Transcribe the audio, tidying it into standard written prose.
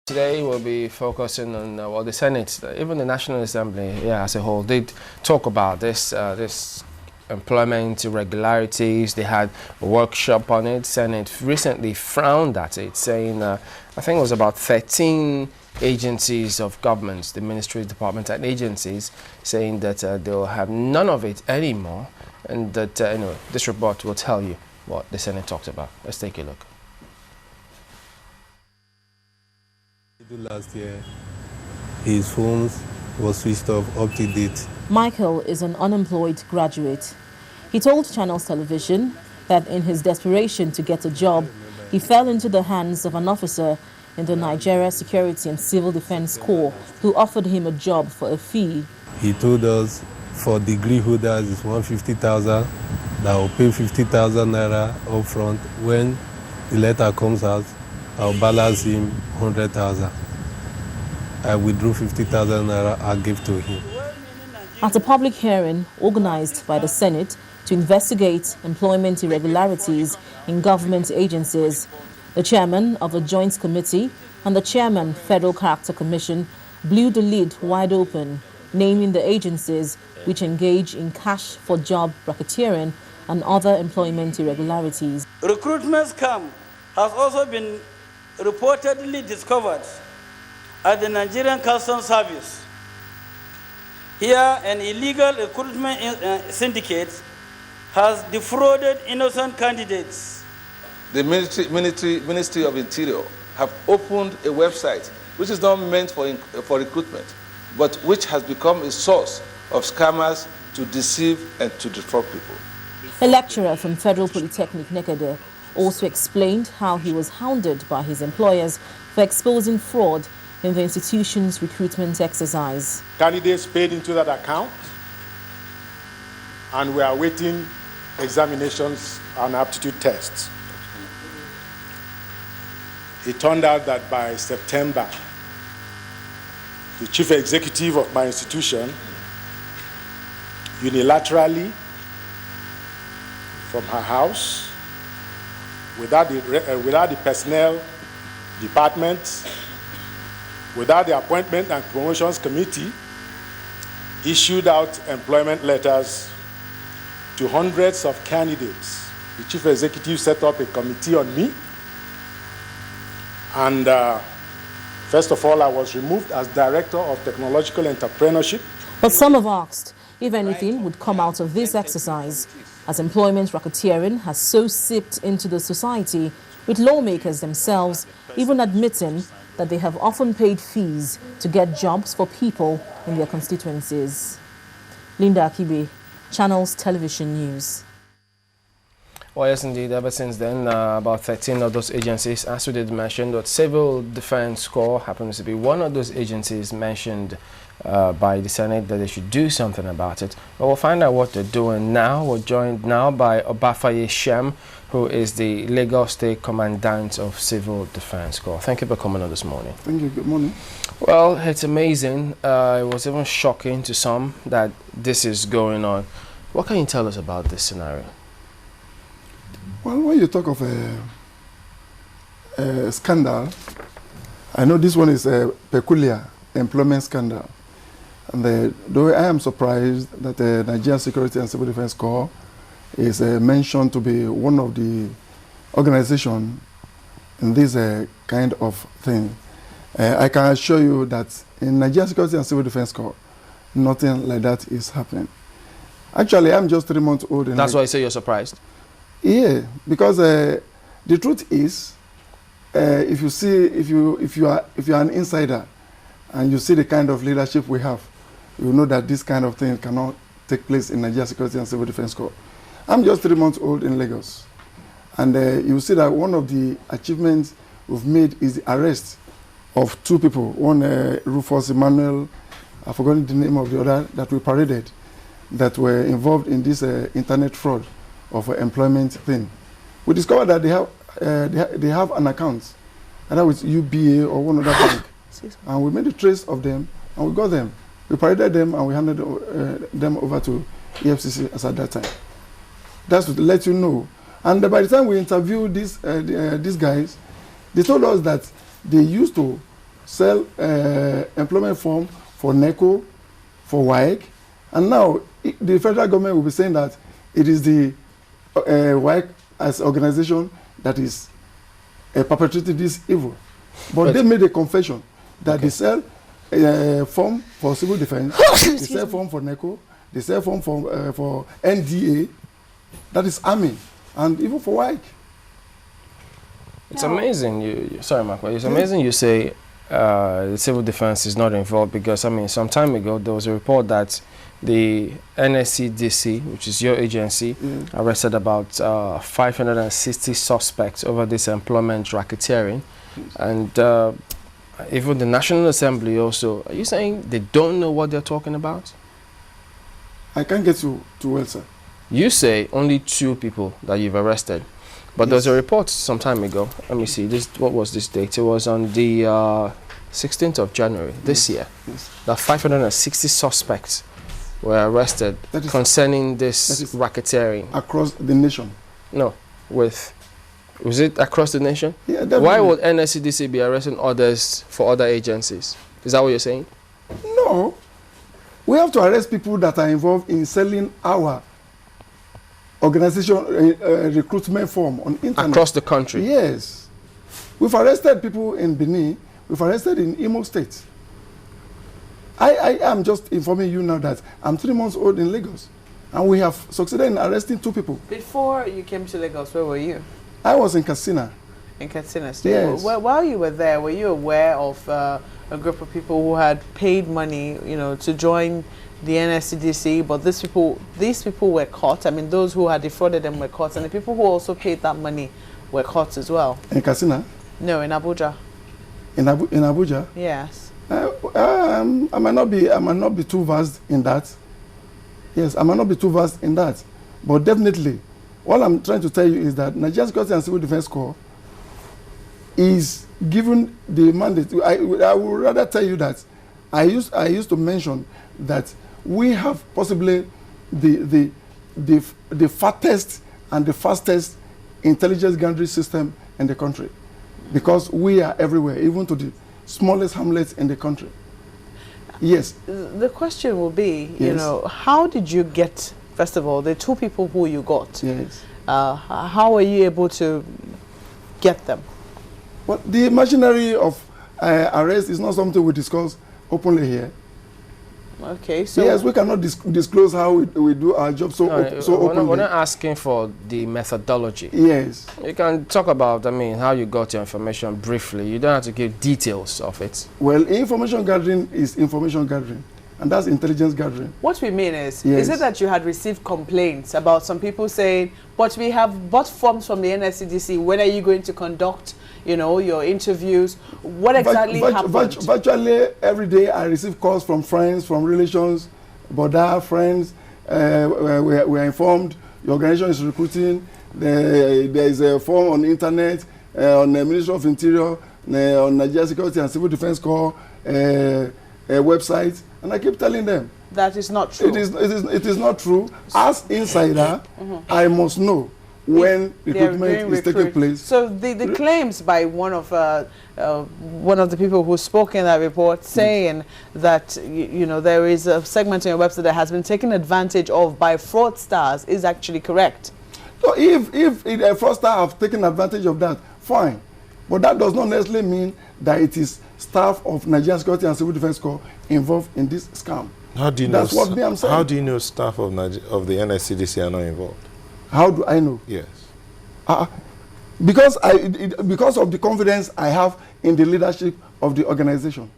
Today we'll be focusing on well, the Senate, even the National Assembly, as a whole, did talk about this employment irregularities. They had a workshop on it. Senate recently frowned at it, saying I think it was about 13 agencies of governments, the ministry, departments, and agencies, saying that they'll have none of it anymore, and that anyway, this report will tell you what the Senate talked about. Let's take a look. Last year, his phone was switched off up to date. Michael is an unemployed graduate. He told Channels Television that in his desperation to get a job, he fell into the hands of an officer in the Nigerian Security and Civil Defense Corp who offered him a job for a fee. He told us for degree holders it's 150,000, that will pay 50,000 naira up front. When the letter comes out, I'll balance him 100,000. I withdrew 50,000 naira I give to him. At a public hearing organized by the Senate to investigate employment irregularities in government agencies, the chairman of the Joint Committee and the chairman Federal Character Commission blew the lid wide open, naming the agencies which engage in cash for job racketeering and other employment irregularities. Recruitment scam has also been reportedly discovered at the Nigerian Customs Service. Here, an illegal recruitment syndicate has defrauded innocent candidates. The Ministry of Interior have opened a website which is not meant for recruitment, but which has become a source of scammers to deceive and to defraud people. A lecturer from Federal Polytechnic Nekede also explained how he was hounded by his employers for exposing fraud in the institution's recruitment exercise. Candidates paid into that account, and we are awaiting examinations and aptitude tests. It turned out that by September, the chief executive of my institution unilaterally, from her house, without the personnel department, without the appointment and promotions committee, issued out employment letters to hundreds of candidates. The chief executive set up a committee on me, and first of all, I was removed as Director of Technological Entrepreneurship. But some have asked if anything would come out of this exercise, as employment racketeering has so seeped into the society, with lawmakers themselves even admitting that they have often paid fees to get jobs for people in their constituencies. Linda Akibe, Channels Television News. Well, yes, indeed. Ever since then, about 13 of those agencies, as we did mention, the Civil Defense Corps happens to be one of those agencies mentioned by the Senate that they should do something about it. But we'll find out what they're doing now. We're joined now by Obafaiye Shem, who is the Lagos State Commandant of Civil Defense Corps. Thank you for coming on this morning. Thank you. Good morning. Well, it's amazing. It was even shocking to some that this is going on. What can you tell us about this scenario? Well, when you talk of a scandal, I know this one is a peculiar employment scandal. And though I am surprised that the Nigerian Security and Civil Defense Corps is mentioned to be one of the organizations in this kind of thing. I can assure you that in Nigerian Security and Civil Defense Corps, nothing like that is happening. Actually, I'm just 3 months old. That's why you say you're surprised? Yeah, because the truth is, if you are an insider and you see the kind of leadership we have, you know that this kind of thing cannot take place in Nigeria Security and Civil Defense Corps. I'm just 3 months old in Lagos, and you see that one of the achievements we've made is the arrest of 2 people. One, Rufus Emmanuel, I've forgotten the name of the other, that we paraded, that were involved in this internet fraud of employment thing. We discovered that they have an account, either with UBA or one other bank, and we made a trace of them, and we got them. We paraded them, and we handed them over to EFCC as at that time. That's to let you know. And by the time we interviewed these guys, they told us that they used to sell employment form for NECO, for WAEC, and now the federal government will be saying that it is the WAEC as organization that is perpetrating this evil. But they made a confession that they sell form for civil defense, they sell form for NECO, they sell form for NDA, that is army, and even for WAEC. It's amazing. Sorry, Mark, but it's amazing you say the civil defense is not involved, because, I mean, some time ago there was a report that the NSCDC, which is your agency, arrested about 560 suspects over this employment racketeering. And even the National Assembly also. Are you saying they don't know what they're talking about? I can't get you too well, sir. You say only 2 people that you've arrested. But there was a report some time ago. Let me see. What was this date? It was on the 16th of January this year. That 560 suspects were arrested concerning this racketeering. Across the nation? No. Was it across the nation? Yeah, definitely. Why would NSCDC be arresting others for other agencies? Is that what you're saying? No. We have to arrest people that are involved in selling our organization recruitment form on internet. Across the country? Yes. We've arrested people in Benin. We've arrested in Imo State. I am just informing you now that I'm 3 months old in Lagos. And we have succeeded in arresting 2 people. Before you came to Lagos, where were you? I was in Katsina. In Katsina State? Yes. While you were there, were you aware of a group of people who had paid money, to join the NSCDC, but these people were caught? I mean, those who had defrauded them were caught, and the people who also paid that money were caught as well. In Katsina? No, in Abuja. In Abuja? Yes. I might not be too vast in that. Yes, I might not be too vast in that. But definitely, what I'm trying to tell you is that Nigerian Security and Civil Defense Corps is given the mandate. I would rather tell you that I used to mention that we have possibly the fattest and the fastest intelligence gathering system in the country, because we are everywhere, even to the smallest hamlets in the country. Yes. The question will be, yes, how did you get, first of all, the 2 people who you got? Yes. How were you able to get them? Well, the machinery of arrest is not something we discuss openly here. Okay, so yes, we cannot disclose how we do our job so openly. We're not asking for the methodology. Yes. You can talk about, how you got your information briefly. You don't have to give details of it. Well, information gathering is information gathering, and that's intelligence gathering. What we mean is yes, it that you had received complaints about some people saying, but we have bought forms from the NSCDC, when are you going to conduct your interviews? What exactly happened? Virtually every day I receive calls from friends, from relations, brother, friends. We are informed your organization is recruiting. There is a form on the internet, on the Ministry of Interior, on Nigerian Security and Civil Defense Corps website, and I keep telling them that is not true. It is not true. As insider, I must know when recruitment is taking place. So the claims by one of the people who spoke in that report saying that there is a segment on your website that has been taken advantage of by fraudsters is actually correct. So if a fraudster have taken advantage of that, fine. But that does not necessarily mean that it is staff of Nigerian Security and Civil Defense Corps involved in this scam. How do you That's know? what I'm saying. How do you know staff of the NSCDC are not involved? How do I know? Yes. Because of the confidence I have in the leadership of the organization.